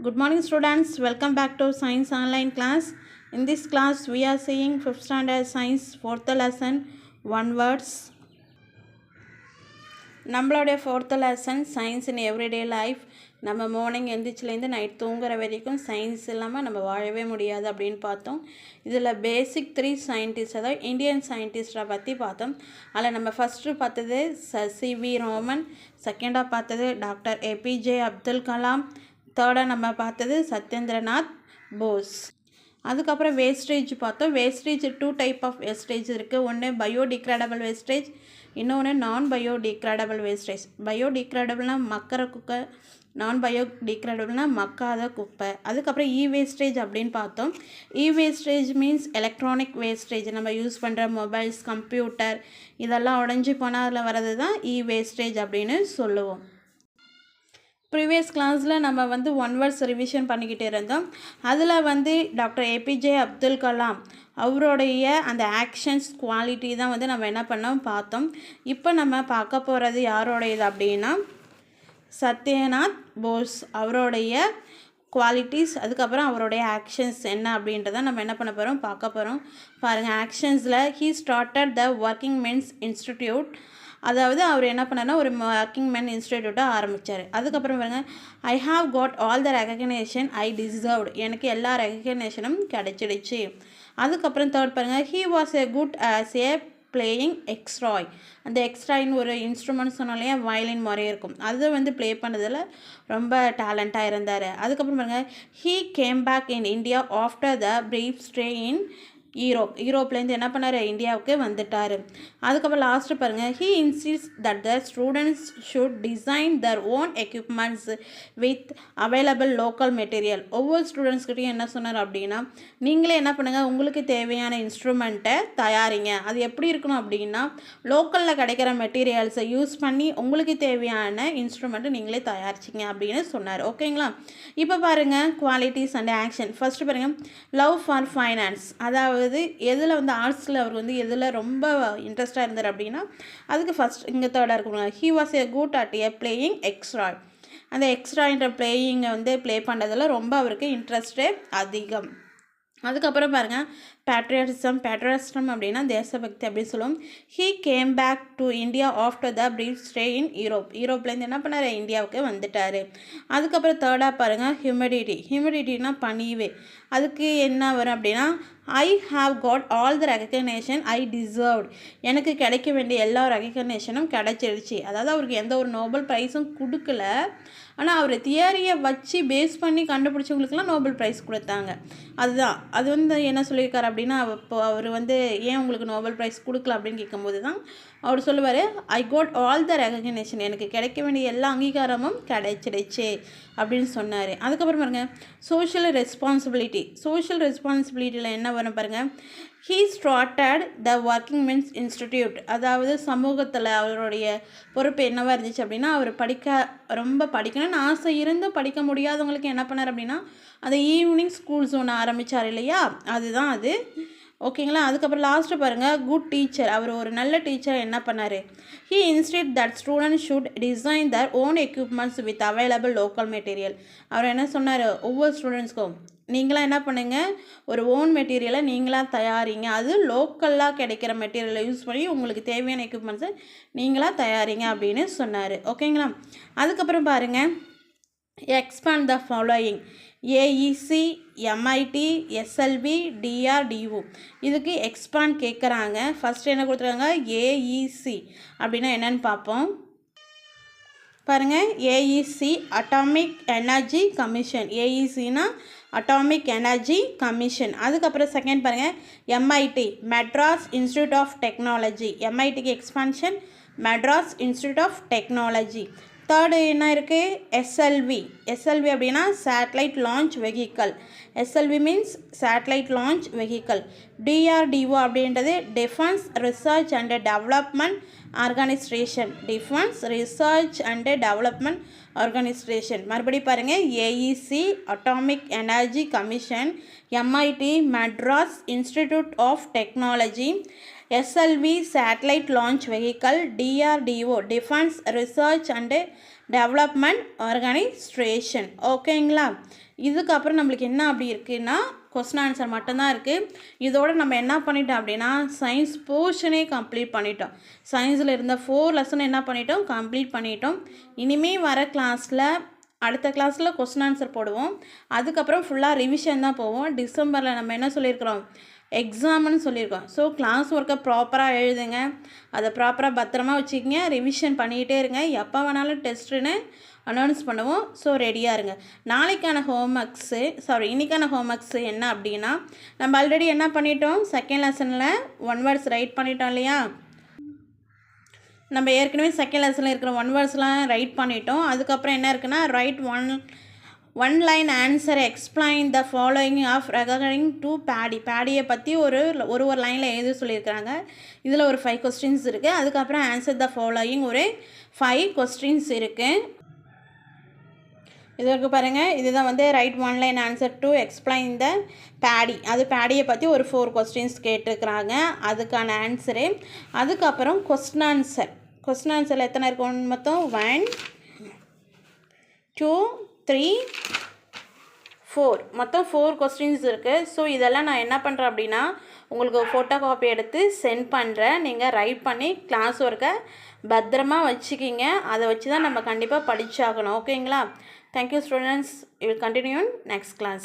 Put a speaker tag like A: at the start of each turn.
A: Good morning students, welcome back to Science Online class. In this class we are seeing 5th standard Science 4th lesson, one words. நம்மளுடைய 4th lesson Science in Everyday Life. நம்ம morning எந்திரிச்சிலேருந்து night தூங்குற வரைக்கும் science இல்லாமல் நம்ம வாழவே முடியாது அப்படின்னு பார்த்தோம். இதில் பேசிக் 3 சயின்டிஸ்ட், அதாவது இந்தியன் சயின்டிஸ்டை பற்றி பார்த்தோம். அதில் நம்ம ஃபஸ்ட்டு பார்த்தது சிவி ராமன், செகண்டாக பார்த்தது டாக்டர் ஏபிஜே அப்துல் கலாம், தேர்டாக நம்ம பார்த்தது சத்யேந்திரநாத் போஸ். அதுக்கப்புறம் வேஸ்டேஜ் பார்த்தோம். வேஸ்டேஜ் 2 டைப் ஆஃப் வேஸ்டேஜ் இருக்குது. ஒன்று பயோடிக்ரேடபிள் வேஸ்டேஜ், இன்னொன்று நான் பயோடிக்ரேடபிள் வேஸ்டேஜ். பயோடிக்ரேடபிள்னால் மக்கிற குப்பை, நான் பயோடிக்ரேடபிள்னால் மக்காத குப்பை. அதுக்கப்புறம் இ வேஸ்டேஜ் அப்படின்னு பார்த்தோம். இ வேஸ்டேஜ் மீன்ஸ் எலக்ட்ரானிக் வேஸ்டேஜ். நம்ம யூஸ் பண்ணுற மொபைல்ஸ், கம்ப்யூட்டர் இதெல்லாம் உடஞ்சி போனால் அதில் வர்றது தான் இ வேஸ்டேஜ் அப்படின்னு சொல்லுவோம். ப்ரீவியஸ் கிளாஸில் நம்ம வந்து 1 வேர்ட்ஸ் ரிவிஷன் பண்ணிக்கிட்டு இருந்தோம். அதில் டாக்டர் ஏபிஜே அப்துல் கலாம் அவருடைய அந்த ஆக்ஷன்ஸ் குவாலிட்டி தான் நம்ம என்ன பண்ணோம் பார்த்தோம். இப்போ நம்ம பார்க்க போகிறது யாரோடையது அப்படின்னா சத்யநாத் போஸ் அவருடைய குவாலிட்டிஸ், அதுக்கப்புறம் அவருடைய ஆக்ஷன்ஸ் என்ன அப்படின்றத நம்ம என்ன பண்ண போகிறோம் பார்க்க போகிறோம். பாருங்கள், ஆக்ஷன்ஸில் he started the working men's institute. அதாவது அவர் என்ன பண்ணார்னா ஒரு ஒர்க்கிங் மேன் இன்ஸ்டிடியூட்டை ஆரம்பித்தார். அதுக்கப்புறம் பாருங்கள், I have got all the recognition I deserved. எனக்கு எல்லா ரெகக்னேஷனும் கிடைச்சிடுச்சு. அதுக்கப்புறம் தேர்ட் பாருங்கள், he was a good as a playing extra. அந்த எக்ஸ்ட்ராயின்னு ஒரு இன்ஸ்ட்ருமெண்ட் சொன்னாலே வயலின் முறையே இருக்கும், அது ப்ளே பண்ணதில் ரொம்ப டேலண்ட்டாக இருந்தார். அதுக்கப்புறம் பாருங்கள், he came back in India after the brief stay in யூரோப்லேருந்து என்ன பண்ணார், இந்தியாவுக்கு வந்துட்டார். அதுக்கப்புறம் லாஸ்ட்டு பாருங்கள், he insist that the students should design their own equipments with available local material. ஒவ்வொரு ஸ்டூடெண்ட்ஸ்கிட்டையும் என்ன சொன்னார் அப்படின்னா, நீங்களே என்ன பண்ணுங்கள், உங்களுக்கு தேவையான இன்ஸ்ட்ருமெண்ட்டை தயாரிங்க. அது எப்படி இருக்கணும் அப்படின்னா லோக்கலில் கிடைக்கிற மெட்டீரியல்ஸை யூஸ் பண்ணி உங்களுக்கு தேவையான இன்ஸ்ட்ருமெண்ட்டை நீங்களே தயாரிச்சிங்க அப்படின்னு சொன்னார். ஓகேங்களா? இப்போ பாருங்கள், குவாலிட்டிஸ் அண்ட் ஆக்ஷன். ஃபஸ்ட்டு பாருங்கள், லவ் ஃபார் ஃபைனான்ஸ். அதாவது எதில் ஆர்ட்ஸில் அவர் எதில் ரொம்ப இன்ட்ரெஸ்டாக இருந்தார் அப்படின்னா அதுக்கு ஃபஸ்ட் இங்கே தேர்டாக இருக்கணும். He was a good at a playing extra. அந்த எக்ஸ்ட்ரான்ற பிளேயிங்கை ப்ளே பண்ணுறதுல ரொம்ப அவருக்கு இன்ட்ரெஸ்டே அதிகம். அதுக்கப்புறம் பாருங்கள், பேட்ரியாட்டிசம் அப்படின்னா தேசபக்தி அப்படின்னு சொல்லுவோம். He came back to India after the brief stay in யூரோப்லேருந்து என்ன பண்ணார், இந்தியாவுக்கு வந்துட்டார். அதுக்கப்புறம் தேர்டாக பாருங்கள், ஹியூமிடிட்டினா பணிவு. அதுக்கு என்ன வரும் அப்படின்னா, ஐ have got all the recognition I deserved. எனக்கு கிடைக்க வேண்டிய எல்லா ரெகக்னேஷனும் கிடைச்சிருச்சு. அதாவது அவருக்கு எந்த ஒரு நோபல் ப்ரைஸும் கொடுக்கல, ஆனால் அவர் தியரியை வச்சு பேஸ் பண்ணி கண்டுபிடிச்சவங்களுக்குலாம் நோபல் ப்ரைஸ் கொடுத்தாங்க. அதுதான் அது என்ன சொல்லியிருக்காரு அப்படின்னா, இப்போ அவர் ஏன் உங்களுக்கு நோபல் ப்ரைஸ் கொடுக்கல அப்படின்னு கேட்கும்போது தான் அவர் சொல்லுவார், I quote all the recognition. எனக்கு கிடைக்க வேண்டிய எல்லா அங்கீகாரமும் கிடைச்சிடுச்சு அப்படின்னு சொன்னார். அதுக்கப்புறம் பாருங்கள், சோஷியல் ரெஸ்பான்சிபிலிட்டியில் என்ன வரும் பாருங்கள், he started the working men's institute. அதாவது சமூகத்தில் அவருடைய பொறுப்பு என்னவாக இருந்துச்சு அப்படின்னா, அவர் ரொம்ப படிக்கணும்னு ஆசை இருந்தும் படிக்க முடியாதவங்களுக்கு என்ன பண்ணார் அப்படின்னா அந்த ஈவினிங் ஸ்கூல்ஸ் ஒன்று ஆரம்பித்தார் இல்லையா, அதுதான் அது. ஓகேங்களா? அதுக்கப்புறம் லாஸ்ட்டு பாருங்கள், குட் டீச்சர். அவர் ஒரு நல்ல டீச்சர் என்ன பண்ணார், he insisted that student should design their own equipments with available local material. அவர் என்ன சொன்னார், ஒவ்வொரு ஸ்டூடெண்ட்ஸ்க்கும் நீங்களாம் என்ன பண்ணுங்கள், ஒரு ஓன் மெட்டீரியலை நீங்களாக தயாரிங்க. அது லோக்கலாக கிடைக்கிற மெட்டீரியலை யூஸ் பண்ணி உங்களுக்கு தேவையான எக்யூப்மெண்ட்ஸை நீங்களாக தயாரிங்க அப்படின்னு சொன்னார். ஓகேங்களா? அதுக்கப்புறம் பாருங்கள், expand the following: AEC, MIT, SLV, DRDO. இதுக்கு எக்ஸ்பேண்ட் கேட்குறாங்க. ஃபஸ்ட்டு என்ன கொடுத்துருக்காங்க, ஏஇசி அப்படின்னா என்னென்னு பார்ப்போம். பாருங்கள், ஏஇசி அட்டாமிக் எனர்ஜி கமிஷன். ஏஇசினா அட்டாமிக் எனர்ஜி கமிஷன். அதுக்கப்புறம் செகண்ட் பாருங்கள், MIT Madras institute of technology. எம்ஐடிக்கு expansion Madras institute of technology. Third என்ன இருக்குது, எஸ்எல்வி அப்படின்னா satellite launch vehicle. SLV means satellite launch vehicle. DRDO அப்படின்றது defence research and development organisation. மறுபடி பாருங்கள், AEC atomic energy commission, MIT Madras institute of technology, SLV satellite launch vehicle, DRDO defense research and development organisation. ஓகேங்களா? இதுக்கப்புறம் நம்மளுக்கு என்ன அப்படி இருக்குன்னா question answer மட்டும்தான் இருக்குது. இதோடு நம்ம என்ன பண்ணிட்டோம் அப்படின்னா சயின்ஸ் போர்ஷனே கம்ப்ளீட் பண்ணிட்டோம். சயின்ஸில் இருந்த 4 லெசன் என்ன பண்ணிட்டோம், கம்ப்ளீட் பண்ணிட்டோம். இனிமேல் வர கிளாஸில் அடுத்த கிளாஸில் கொஸ்டின் ஆன்சர் போடுவோம். அதுக்கப்புறம் ஃபுல்லாக ரிவிஷன் தான் போவோம். டிசம்பரில் நம்ம என்ன சொல்லியிருக்கிறோம், எக்ஸாம்னு சொல்லியிருக்கோம். ஸோ கிளாஸ் ஒர்க்கை ப்ராப்பராக எழுதுங்க, அதை ப்ராப்பராக பத்திரமா வச்சுக்கிங்க, ரிவிஷன் பண்ணிக்கிட்டே இருங்க. எப்போ வேணாலும் டெஸ்ட்டுன்னு அனௌன்ஸ் பண்ணுவோம். ஸோ ரெடியாக இருங்க. நாளைக்கான இன்றைக்கான ஹோம்ஒர்க்ஸு என்ன அப்படின்னா, நம்ம ஆல்ரெடி என்ன பண்ணிட்டோம், செகண்ட் லெசனில் 1 வேர்ட்ஸ் ரைட் பண்ணிட்டோம் இல்லையா. நம்ம ஏற்கனவே செகண்ட் லெசனில் இருக்கிற 1 வேர்ட்ஸ்லாம் ரைட் பண்ணிட்டோம். அதுக்கப்புறம் என்ன இருக்குன்னா, write one line answer explain the following of regarding to பேடியை பற்றி ஒரு லைனில் எழுத சொல்லியிருக்கிறாங்க. இதில் ஒரு 5 கொஸ்டின்ஸ் இருக்குது. அதுக்கப்புறம் ஆன்சர் த ஃபாலோயிங் ஒரு 5 கொஸ்டின்ஸ் இருக்குது. இதற்கு பாருங்கள், இதுதான் வந்து write 1 line answer to explain the பேடியை பற்றி ஒரு 4 கொஸ்டின்ஸ் கேட்டிருக்கிறாங்க. அதுக்கான ஆன்சரு. அதுக்கப்புறம் கொஸ்டின் ஆன்சரில் எத்தனை இருக்கும் மொத்தம் 1 2 3 4 மொத்தம் 4 கொஸ்டின்ஸ் இருக்குது. ஸோ இதெல்லாம் நான் என்ன பண்ணுறேன் அப்படின்னா உங்களுக்கு ஃபோட்டோ காப்பி எடுத்து சென்ட் பண்ணுறேன். நீங்கள் ரைட் பண்ணி கிளாஸ் ஒர்க்கை பத்திரமா வச்சுக்கிங்க. அதை வச்சு தான் நம்ம கண்டிப்பாக படித்தாகணும். ஓகேங்களா? Thank you students. We will continue in next class.